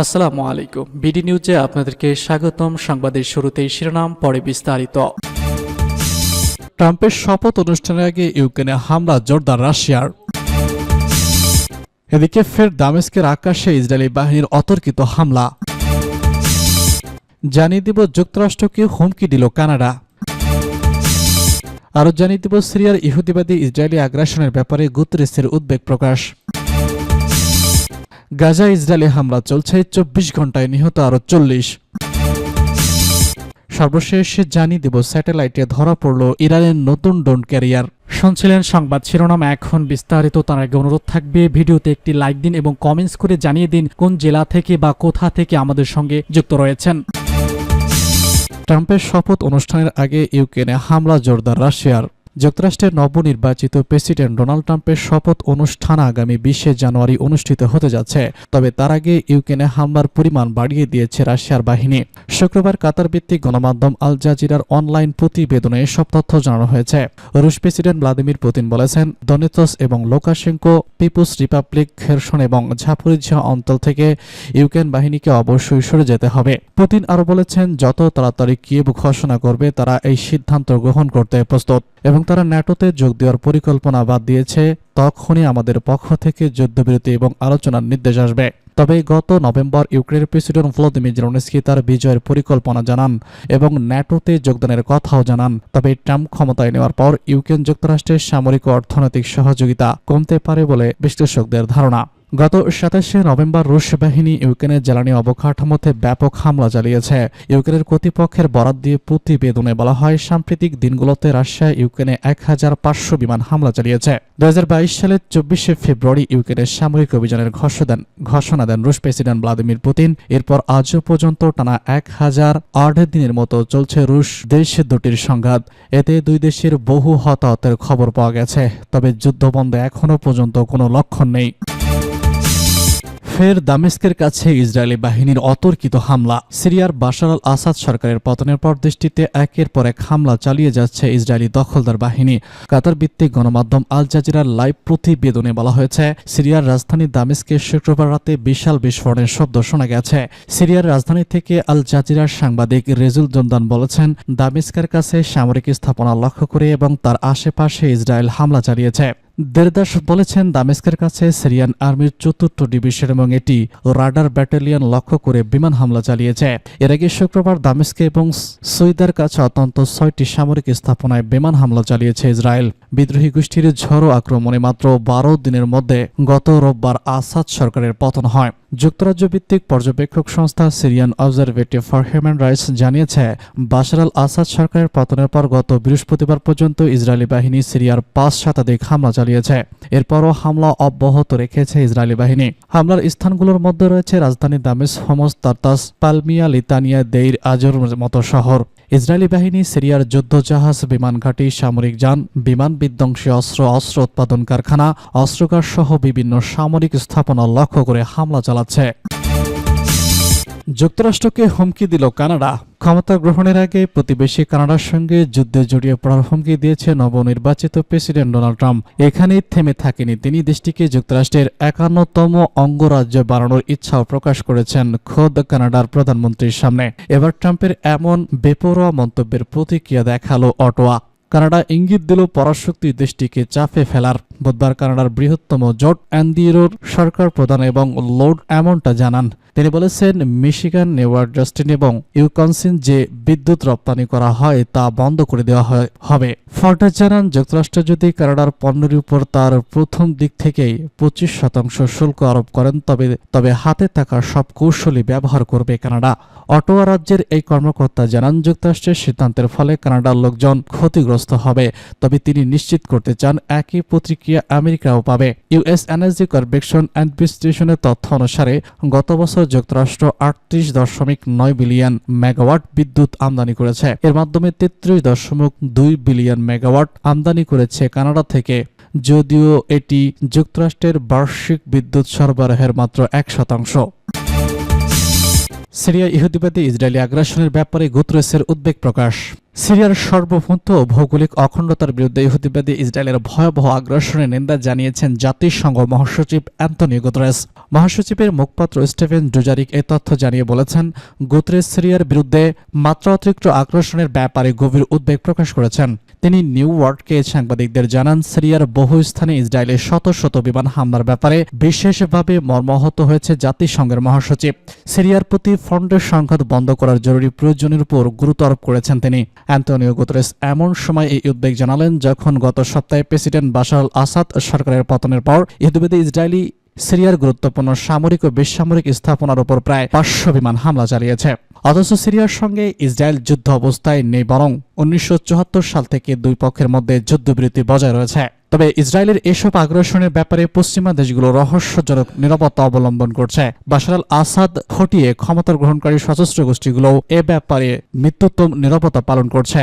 আসসালামু আলাইকুম। বিডি নিউজে আপনাদেরকে স্বাগতম। সংবাদের শুরুতেই শিরোনাম, পরে বিস্তারিত। ট্রাম্পের শপথ অনুষ্ঠানের আগে ইউক্রেনে হামলা জোরদার রাশিয়ার। এদিকে ফের দামেস্কের আকাশে ইসরায়েলি বাহিনীর অতর্কিত হামলা। জানিয়ে দিব যুক্তরাষ্ট্রকে হুমকি দিল কানাডা। আরও জানিয়ে দিব সিরিয়ার ইহুদিবাদী ইসরায়েলি আগ্রাসনের ব্যাপারে গুতেরেসের উদ্বেগ প্রকাশ। গাজা ইসরায়েলি হামলা চলছে, 24 ঘন্টায় নিহত আরও 40। সর্বশেষ জানিয়ে দেব স্যাটেলাইটে ধরা পড়ল ইরানের নতুন ড্রোন ক্যারিয়ার। শুনছিলেন সংবাদ শিরোনাম, এখন বিস্তারিত। তার আগে অনুরোধ থাকবে ভিডিওতে একটি লাইক দিন এবং কমেন্টস করে জানিয়ে দিন কোন জেলা থেকে বা কোথা থেকে আমাদের সঙ্গে যুক্ত রয়েছেন। ট্রাম্পের শপথ অনুষ্ঠানের আগে ইউক্রেনে হামলা জোরদার রাশিয়ার। যুক্তরাষ্ট্রের নবনির্বাচিত প্রেসিডেন্ট ডোনাল্ড ট্রাম্পের শপথ অনুষ্ঠান আগামী 20 জানুয়ারি অনুষ্ঠিত হতে যাচ্ছে। তবে তার আগে ইউক্রেনে হামলার পরিমাণ বাড়িয়ে দিয়েছে রাশিয়ার বাহিনী। শুক্রবার কাতার ভিত্তিক গণমাধ্যম আল জাজিরার অনলাইন প্রতিবেদনে এসব তথ্য জানানো হয়েছে। রুশ প্রেসিডেন্ট ভ্লাদিমির পুতিন বলেছেন, দনেতস এবং লুকাশেঙ্কো পিপুলস রিপাবলিক, খেরসন এবং ঝাপরিঝিয়া অঞ্চল থেকে ইউক্রেন বাহিনীকে অবশ্যই সরে যেতে হবে। পুতিন আরও বলেছেন, যত তাড়াতাড়ি কিয়েভ ঘোষণা করবে তারা এই সিদ্ধান্ত গ্রহণ করতে প্রস্তুত এবং তারা ন্যাটোতে যোগ দেওয়ার পরিকল্পনা বাদ দিয়েছে। তখনই আমাদের পক্ষ থেকে যুদ্ধবিরতি এবং আলোচনার নির্দেশ আসবে। তবে গত নভেম্বর ইউক্রেনের প্রেসিডেন্ট ভলোদিমির জেলেনস্কি তার বিজয়ের পরিকল্পনা জানান এবং ন্যাটোতে যোগদানের কথাও জানান। তবে ট্রাম্প ক্ষমতায় নেওয়ার পর ইউক্রেন যুক্তরাষ্ট্রের সামরিক ও অর্থনৈতিক সহযোগিতা কমতে পারে বলে বিশ্লেষকদের ধারণা। গত 27 নভেম্বর রুশ বাহিনী ইউক্রেনের জ্বালানি অবকাঠামোতে ব্যাপক হামলা চালিয়েছে। ইউক্রেনের কর্তৃপক্ষের বরাত দিয়ে প্রতিবেদনে বলা হয়, সাম্প্রতিক দিনগুলোতে রাশিয়া ইউক্রেনে 1500 বিমান হামলা চালিয়েছে। 2022 সালের 24 ফেব্রুয়ারি ইউক্রেনের সামরিক অভিযানের ঘোষণা দেন রুশ প্রেসিডেন্ট ভ্লাদিমির পুতিন। এরপর আজও পর্যন্ত টানা 1008 দিনের মতো চলছে রুশ দেশ দুটির সংঘাত। এতে দুই দেশের বহু হতাহতের খবর পাওয়া গেছে। তবে যুদ্ধবন্ধে এখনও পর্যন্ত কোনো লক্ষণ নেই। ফের দামেস্কের কাছে ইসরায়েলি বাহিনীর অতর্কিত হামলা। সিরিয়ার বাশার আল আসাদ সরকারের পতনের পর দেশটিতে একের পর এক হামলা চালিয়ে যাচ্ছে ইসরায়েলি দখলদার বাহিনী। কাতার ভিত্তিক গণমাধ্যম আল জাজিরার লাইভ প্রতিবেদনে বলা হয়েছে, সিরিয়ার রাজধানী দামেস্কে শুক্রবার রাতে বিশাল বিস্ফোরণের শব্দ শোনা গেছে। সিরিয়ার রাজধানী থেকে আল জাজিরার সাংবাদিক রেজুল জোনদান বলেছেন, দামেস্কের কাছে সামরিক স্থাপনা লক্ষ্য করে এবং তার আশেপাশে ইসরায়েল হামলা চালিয়েছে। দেরদাস বলেছেন, দামেস্কের কাছে সিরিয়ান আর্মির 4th ডিভিশন এবং এটি রাডার ব্যাটালিয়ন লক্ষ্য করে বিমান হামলা চালিয়েছে। এর আগে শুক্রবার দামেস্কে এবং সৈদার কাছে অন্তত 6টি সামরিক স্থাপনায় বিমান হামলা চালিয়েছে ইসরায়েল। বিদ্রোহী গোষ্ঠীর ঝড়ো আক্রমণে মাত্র 12 দিনের মধ্যে গত রোববার আসাদ সরকারের পতন হয়। যুক্তরাজ্য ভিত্তিক পর্যবেক্ষক সংস্থা Syrian observatory for human rights জানিয়েছে, বাশার আল আসাদ সরকারের পতনের পর গত বৃহস্পতিবার পর্যন্ত ইসরায়েলি বাহিনী সিরিয়ার 5 শতাধিক হামলা চালিয়েছে। এরপরও হামলা অব্যাহত রেখেছে ইসরায়েলি বাহিনী। হামলার স্থানগুলোর মধ্যে রয়েছে রাজধানী দামেস, হোমস, তার্তাস, পালমিয়া, লিতানিয়া, দেইর আজর মতো শহর। ইসরায়েলি বাহিনী সিরিয়ার যুদ্ধজাহাজ, বিমান ঘাঁটি, সামরিক যান, বিমান বিধ্বংসী অস্ত্র উৎপাদন কারখানা, অস্ত্রাগার সহ বিভিন্ন সামরিক স্থাপনা লক্ষ্য করে হামলা চালাচ্ছে। যুক্তরাষ্ট্রকে হুমকি দিল কানাডা। ক্ষমতা গ্রহণের আগে প্রতিবেশী কানাডার সঙ্গে যুদ্ধে জড়িয়ে পড়ার হুমকি দিয়েছে নবনির্বাচিত প্রেসিডেন্ট ডোনাল্ড ট্রাম্প। এখানেই থেমে থাকেনি তিনি, দেশটিকে যুক্তরাষ্ট্রের 51তম অঙ্গরাজ্য বাড়ানোর ইচ্ছাও প্রকাশ করেছেন খোদ কানাডার প্রধানমন্ত্রীর সামনে। এবার ট্রাম্পের এমন বেপরোয়া মন্তব্যের প্রতিক্রিয়া দেখালো অটোয়া। কানাডা ইঙ্গিত দিল পরাশক্তি দেশটিকে চাপে ফেলার। বুধবার কানাডার বৃহত্তম জোট অ্যান্ডিরোর সরকার প্রধান এবং লর্ড এমনটা জানান। তিনি বলেছেন, মিশিগান, নিউইয়র্ক, জাস্টিন এবং ইউকনসিন যে বিদ্যুৎ রপ্তানি করা হয় তা বন্ধ করে দেওয়া হবে। ফর্ডার জানান, যুক্তরাষ্ট্র যদি কানাডার পণ্যের উপর তার প্রথম দিক থেকেই 25% শুল্ক আরোপ করেন তবে হাতে থাকা সব কৌশলই ব্যবহার করবে কানাডা। অটোয়া রাজ্যের এই কর্মকর্তা জানান, যুক্তরাষ্ট্রের সিদ্ধান্তের ফলে কানাডার লোকজন ক্ষতিগ্রস্ত হবে, তবে তিনি নিশ্চিত করতে চান একই প্রতিক্রিয়া আমেরিকাও পাবে। ইউএস এনার্জি কর্পোরেশন অ্যাডমিনিস্ট্রেশনের তথ্য অনুসারে গত বছর যুক্তরাষ্ট্র 38.9 বিলিয়ন মেগাওয়াট বিদ্যুৎ আমদানি করেছে। এর মাধ্যমে 33.2 বিলিয়ন মেগাওয়াট আমদানি করেছে কানাডা থেকে, যদিও এটি যুক্তরাষ্ট্রের বার্ষিক বিদ্যুৎ সরবরাহের মাত্র 1%। সিরিয়া ইহুদিবাদী ইসরায়েলি আগ্রাসনের ব্যাপারে গুতেরেসের উদ্বেগ প্রকাশ। সিরিয়ার সার্বভৌমত্ব ও ভৌগোলিক অখণ্ডতার বিরুদ্ধে ইহুদিবাদী ইসরায়েলের ভয়াবহ আগ্রাসনের নিন্দা জানিয়েছেন জাতিসংঘ মহাসচিব অ্যান্তনিও গুতেরেস। মহাসচিবের মুখপাত্র স্টিফেন ডুজারিক এই তথ্য জানিয়ে বলেছেন, গুতেরেস সিরিয়ার বিরুদ্ধে মাত্রাতিরিক্ত আগ্রাসনের ব্যাপারে গভীর উদ্বেগ প্রকাশ করেছেন। তিনি নিউ ইয়র্কে সাংবাদিকদের জানান, সিরিয়ার বহু স্থানে ইসরায়েলের শত শত বিমান হামলার ব্যাপারে বিশেষভাবে মর্মাহত হয়েছে জাতিসংঘের মহাসচিব। সিরিয়ার প্রতি ফ্রন্টের সংঘাত বন্ধ করার জরুরি প্রয়োজনের উপর গুরুত্ব আরোপ করেছেন তিনি। অ্যান্তনিও গুতেরেস এমন সময় এই উদ্বেগ জানালেন যখন গত সপ্তাহে প্রেসিডেন্ট বাশার আল আসাদ সরকারের পতনের পর ইহুদিবাদী ইসরায়েলি সিরিয়ার গুরুত্বপূর্ণ সামরিক ও বেসামরিক স্থাপনার উপর প্রায় 500 বিমান হামলা চালিয়েছে। অথচ সিরিয়ার সঙ্গে ইসরায়েল যুদ্ধ অবস্থায় নেই, বরং 1974 সাল থেকে দুই পক্ষের মধ্যে যুদ্ধবিরতি বজায় রয়েছে। তবে ইসরায়েলের এসব আগ্রাসনের ব্যাপারে পশ্চিমা দেশগুলো রহস্যজনক নিরাপত্তা অবলম্বন করছে। বাশার আল আসাদ হটিয়ে ক্ষমতা গ্রহণকারী সশস্ত্র গোষ্ঠীগুলো এ ব্যাপারে মৃত্যুত্তম নিরাপত্তা পালন করছে।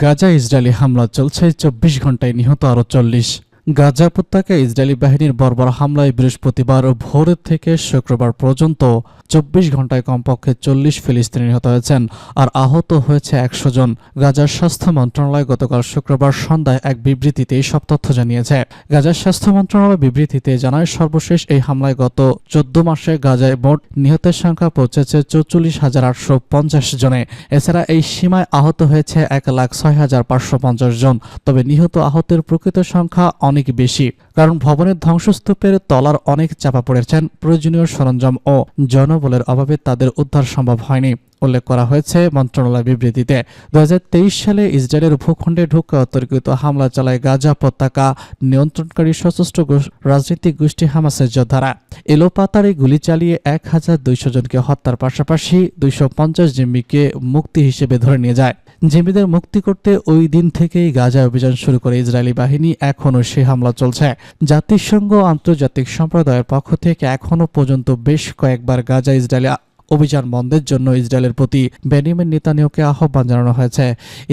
গাজা ইসরায়েলি হামলা চলছে, 24 ঘন্টায় নিহত আরও 40। গাজা উপত্যকায় ইসরায়েলি বাহিনীর বর্বর হামলায় বৃহস্পতিবার ভোর থেকে শুক্রবার পর্যন্ত 24 ঘন্টায় কমপক্ষে 40 ফিলিস্তিনি নিহত হয়েছেন আর আহত হয়েছে 100 জন। গাজার স্বাস্থ্য মন্ত্রণালয় গতকাল শুক্রবার সন্ধ্যায় এক বিবৃতিতে সব তথ্য জানিয়েছে। গাজার স্বাস্থ্য মন্ত্রণালয় বিবৃতিতে জানায়, সর্বশেষ এই হামলায় গত 14 মাসে গাজায় মোট নিহতের সংখ্যা পৌঁছেছে 44,850 জনে। এছাড়া এই সীমায় আহত হয়েছে 1,06,550 জন। তবে নিহত আহতের প্রকৃত সংখ্যা অনেক বেশি, কারণ ভবনের ধ্বংসস্তূপের তলার অনেক চাপা পড়েছেন। প্রয়োজনীয় সরঞ্জাম ও জনবলের অভাবে তাদের উদ্ধার সম্ভব হয়নি, উল্লেখ করা হয়েছে মন্ত্রণালয় বিবৃতিতে। 2023 সালে ইসরায়েলের ভূখণ্ডে ঢুকে অতর্কিত হামলা চালায় গাজা উপত্যকা নিয়ন্ত্রণকারী সশস্ত্র রাজনৈতিক গোষ্ঠী হামাসের যোদ্ধারা। এলোপাতাড়ি গুলি চালিয়ে 1200 জনকে হত্যার পাশাপাশি 250 জিম্মিকে মুক্তি হিসেবে ধরে নিয়ে যায়। জিম্মিদের মুক্তি করতে ওই দিন থেকেই গাজায় অভিযান শুরু করে ইসরায়েলি বাহিনী। এখনও সে হামলা চলছে। জাতিসংঘ আন্তর্জাতিক সম্প্রদায়ের পক্ষ থেকে এখনও পর্যন্ত বেশ কয়েকবার গাজা ইসরায়েলি অভিযান বন্ধের জন্য ইসরায়েলের প্রতি বেনিয়ামিন নেতানিয়াহুকে আহ্বান জানানো হয়েছে।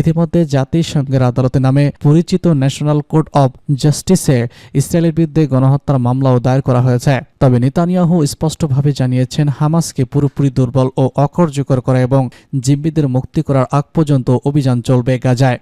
ইতিমধ্যে জাতিসংঘের আদালতে নামে পরিচিত ন্যাশনাল কোর্ট অব জাস্টিসে ইসরায়েলের বিরুদ্ধে গণহত্যার মামলাও দায়ের করা হয়েছে। তবে নেতানিয়াহু স্পষ্টভাবে জানিয়েছেন, হামাসকে পুরোপুরি দুর্বল ও অকার্যকর করা এবং জিম্মিদের মুক্তি করার আগ পর্যন্ত অভিযান চলবে গাজায়।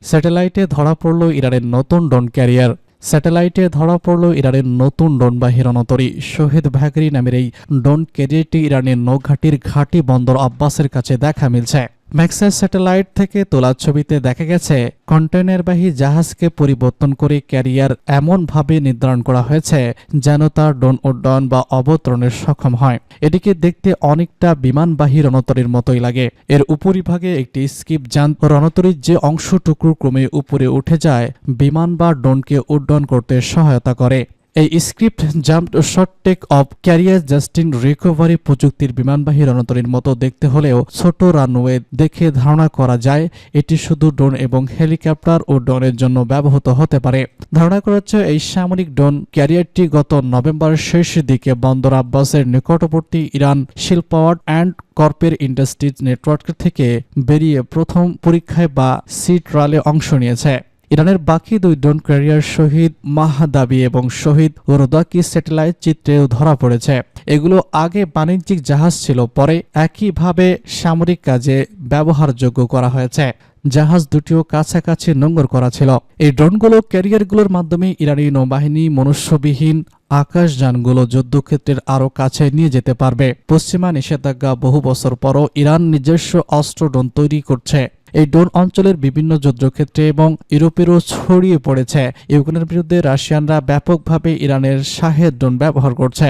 স্যাটেলাইটে ধরা পড়ল ইরানের নতুন ড্রোন ক্যারিয়ার। স্যাটেলাইটে ধরা পড়ল ইরানের নতুন ড্রোনবাহী রণতরী শহীদ ভাগরি নামের এই ড্রোন ক্যারিয়ারটি ইরানের নৌঘাটির ঘাঁটি বন্দর আব্বাসের কাছে দেখা মিলছে। ম্যাক্সাস স্যাটেলাইট থেকে তোলা ছবিতে দেখা গেছে, কন্টেইনারবাহী জাহাজকে পরিবর্তন করে ক্যারিয়ার এমনভাবে নির্ধারণ করা হয়েছে যেন তার ড্রোন উড্ডয়ন বা অবতরণের সক্ষম হয়। এটিকে দেখতে অনেকটা বিমানবাহী রণতরীর মতোই লাগে। এর উপরিভাগে একটি স্কিপ যান রণতরীর যে অংশটুকু ক্রমে উপরে উঠে যায় বিমান বা ড্রোনকে উড্ডয়ন করতে সহায়তা করে। এই script jumped short take off carrier জাস্টিন রিকভারি প্রযুক্তির বিমানবাহী রণতরীর মতো দেখতে হলেও ছোট রানওয়ে দেখে ধারণা করা যায় এটি শুধু ড্রোন এবং হেলিকপ্টার ও ড্রোনের জন্য ব্যবহৃত হতে পারে। ধারণা করা হচ্ছে এই সামরিক ড্রোন ক্যারিয়ারটি গত নভেম্বরের শেষ দিকে বন্দর আব্বাসের নিকটবর্তী ইরান শিল্পাওয়ার অ্যান্ড কর্পের ইন্ডাস্ট্রিজ নেটওয়ার্ক থেকে বেরিয়ে প্রথম পরীক্ষায় বা সি ট্রায়ালে অংশ নিয়েছে। ইরানের বাকি দুই ড্রোন ক্যারিয়ার শহীদ মাহদাবি এবং শহীদ রোদাকি স্যাটেলাইট চিত্রেও ধরা পড়েছে। এগুলো আগে বাণিজ্যিক জাহাজ ছিল, পরে একইভাবে সামরিক কাজে ব্যবহারযোগ্য করা হয়েছে। জাহাজ দুটিও কাছাকাছি নোঙর করা ছিল। এই ড্রোনগুলো ক্যারিয়ারগুলোর মাধ্যমে ইরানি নৌবাহিনী মনুষ্যবিহীন আকাশযানগুলো যুদ্ধক্ষেত্রের আরও কাছে নিয়ে যেতে পারবে। পশ্চিমা নিষেধাজ্ঞা বহু বছর পরও ইরান নিজস্ব অস্ত্র ড্রোন তৈরি করছে। এই ড্রোন অঞ্চলের বিভিন্ন যুদ্ধক্ষেত্রে এবং ইউরোপেরও ছড়িয়ে পড়েছে। ইউক্রেনের বিরুদ্ধে রাশিয়ানরা ব্যাপকভাবে ইরানের শাহেদ ড্রোন ব্যবহার করছে।